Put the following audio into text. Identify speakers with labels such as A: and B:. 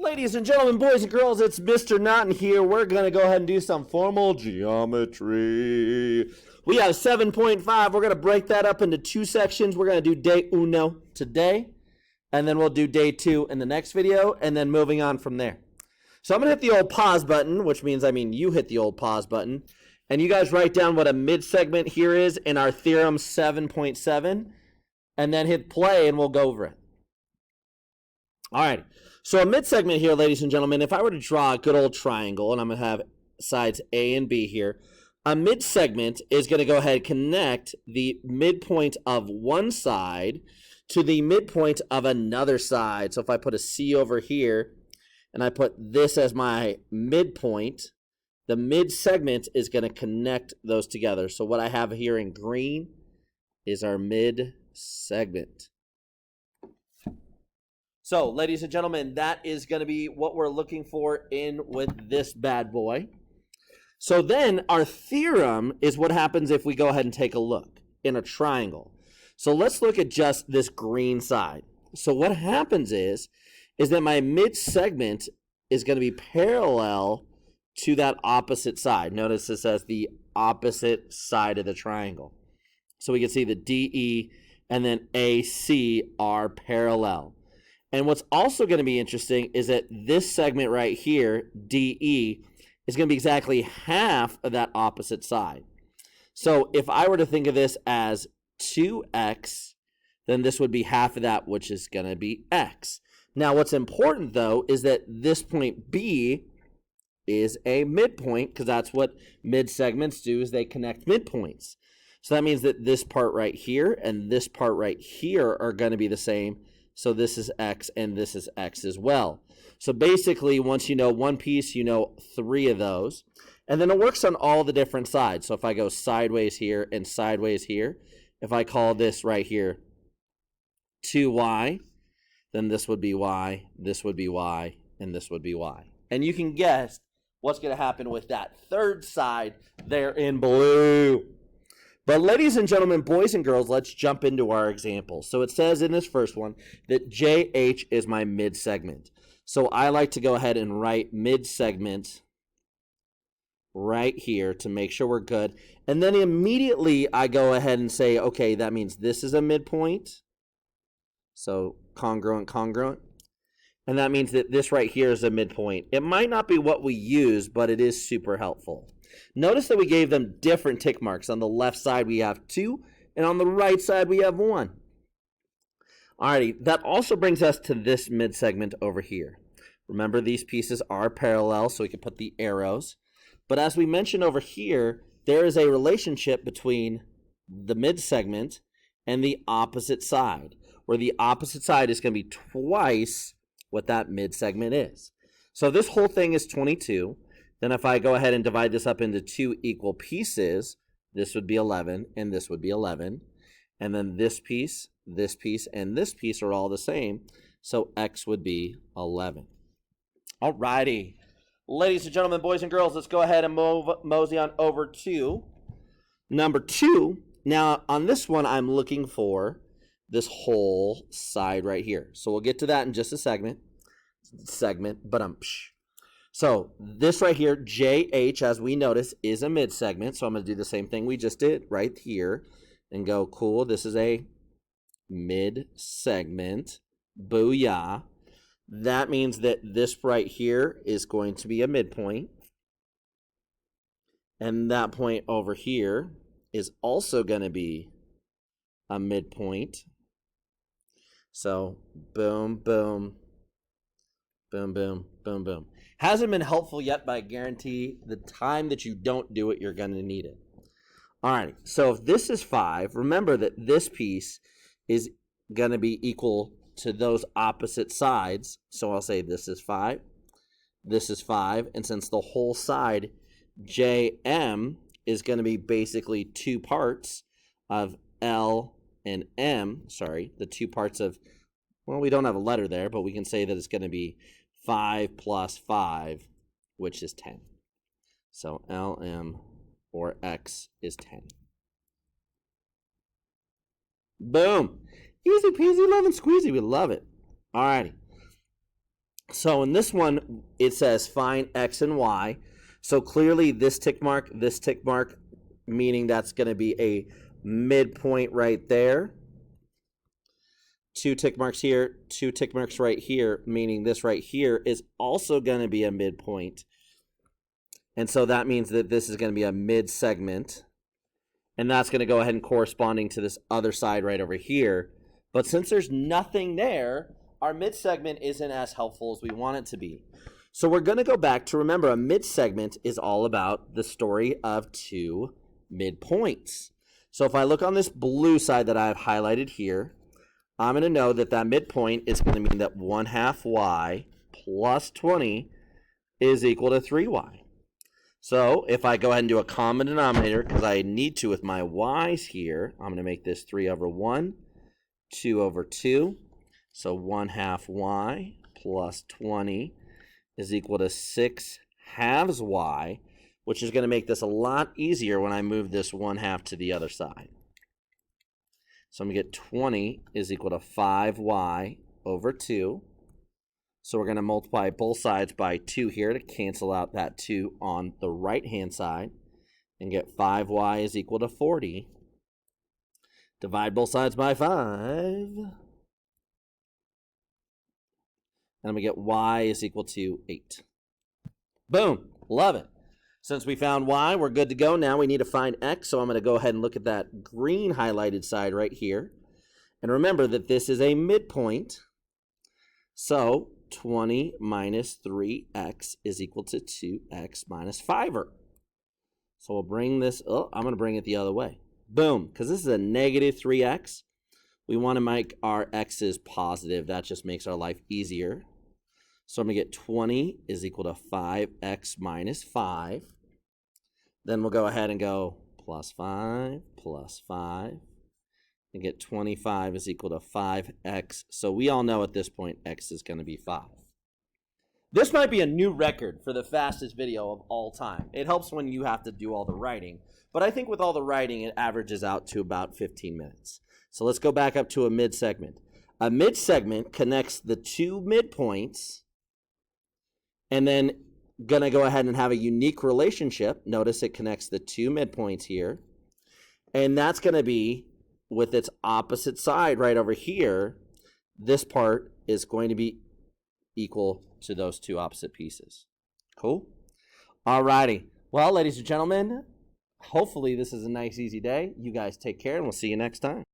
A: Ladies and gentlemen, boys and girls, it's Mr. Naughton here. We're going to go ahead and do some formal geometry. We have 7.5. We're going to break that up into two sections. We're going to do day uno today, and then we'll do day two in the next video, and then moving on from there. So I'm going to hit the old pause button, which means, you hit the old pause button, and you guys write down what a mid-segment here is in our theorem 7.7, and then hit play, and we'll go over it. All right. So a mid-segment here, ladies and gentlemen, if I were to draw a good old triangle, and I'm going to have sides A and B here, a mid-segment is going to go ahead and connect the midpoint of one side to the midpoint of another side. So if I put a C over here, and I put this as my midpoint, the mid-segment is going to connect those together. So what I have here in green is our mid-segment. So, ladies and gentlemen, that is going to be what we're looking for in with this bad boy. So then our theorem is what happens if we go ahead and take a look in a triangle. So let's look at just this green side. So what happens is that my mid-segment is going to be parallel to that opposite side. Notice this says the opposite side of the triangle. So we can see the DE and then AC are parallel. And what's also going to be interesting is that this segment right here, DE, is going to be exactly half of that opposite side. So if I were to think of this as 2x, then this would be half of that, which is going to be x. Now, what's important, though, is that this point B is a midpoint, because that's what mid-segments do, is they connect midpoints. So that means that this part right here and this part right here are going to be the same. So this is x and this is x as well. So basically, once you know one piece, you know three of those. And then it works on all the different sides. So if I go sideways here and sideways here, if I call this right here 2y, then this would be y, this would be y, and this would be y. And you can guess what's going to happen with that third side there in blue. But ladies and gentlemen, boys and girls, let's jump into our example. So it says in this first one that JH is my mid-segment. So I like to go ahead and write mid-segment right here to make sure we're good. And then immediately I go ahead and say, okay, that means this is a midpoint. So congruent, congruent. And that means that this right here is a midpoint. It might not be what we use, but it is super helpful. Notice that we gave them different tick marks. On the left side, we have 2, and on the right side, we have 1. Alrighty, that also brings us to this mid-segment over here. Remember, these pieces are parallel, so we can put the arrows. But as we mentioned over here, there is a relationship between the mid-segment and the opposite side, where the opposite side is going to be twice what that mid-segment is. So this whole thing is 22. Then if I go ahead and divide this up into two equal pieces, this would be 11, and this would be 11. And then this piece, and this piece are all the same. So x would be 11. All righty. Ladies and gentlemen, boys and girls, let's go ahead and mosey on over to number 2. Now, on this one, I'm looking for this whole side right here. So we'll get to that in just a segment. So this right here, JH, as we notice, is a mid-segment. So I'm going to do the same thing we just did right here and go, cool, this is a mid-segment. Booyah. That means that this right here is going to be a midpoint. And that point over here is also going to be a midpoint. So boom, boom, boom, boom, boom, boom. Hasn't been helpful yet, but I guarantee the time that you don't do it, you're going to need it. All right, so if this is 5, remember that this piece is going to be equal to those opposite sides. So I'll say this is 5, this is 5, and since the whole side, JM, is going to be basically 2 parts of L and M, the 2 parts of, well, we don't have a letter there, but we can say that it's going to be 5 plus 5, which is 10. So LM or X is 10. Boom. Easy peasy, lemon squeezy. We love it. All righty. So in this one, it says find x and y. So clearly this tick mark, meaning that's going to be a midpoint right there. 2 tick marks here, 2 tick marks right here, meaning this right here is also going to be a midpoint. And so that means that this is going to be a mid-segment. And that's going to go ahead and corresponding to this other side right over here. But since there's nothing there, our mid-segment isn't as helpful as we want it to be. So we're going to go back to remember a mid-segment is all about the story of 2 midpoints. So if I look on this blue side that I've highlighted here, I'm going to know that that midpoint is going to mean that 1/2 y plus 20 is equal to 3y. So if I go ahead and do a common denominator, because I need to with my y's here, I'm going to make this 3/1, 2/2. So 1/2 y plus 20 is equal to 6/2 y, which is going to make this a lot easier when I move this 1/2 to the other side. So I'm going to get 20 is equal to 5y/2. So we're going to multiply both sides by 2 here to cancel out that 2 on the right-hand side and get 5y is equal to 40. Divide both sides by 5. And I'm going to get y is equal to 8. Boom. Love it. Since we found y, we're good to go. Now we need to find x, so I'm going to go ahead and look at that green highlighted side right here. And remember that this is a midpoint. So 20 minus 3x is equal to 2x minus 5. So we'll bring this, I'm going to bring it the other way. Boom, because this is a negative 3x. We want to make our x's positive. That just makes our life easier. So I'm going to get 20 is equal to 5x minus 5. Then we'll go ahead and go plus 5 plus 5. And get 25 is equal to 5x. So we all know at this point x is going to be 5. This might be a new record for the fastest video of all time. It helps when you have to do all the writing. But I think with all the writing, it averages out to about 15 minutes. So let's go back up to a mid-segment. A mid-segment connects the 2 midpoints and then going to go ahead and have a unique relationship. Notice it connects the 2 midpoints here. And that's going to be with its opposite side right over here. This part is going to be equal to those 2 opposite pieces. Cool? Alrighty. Well, ladies and gentlemen, hopefully this is a nice, easy day. You guys take care, and we'll see you next time.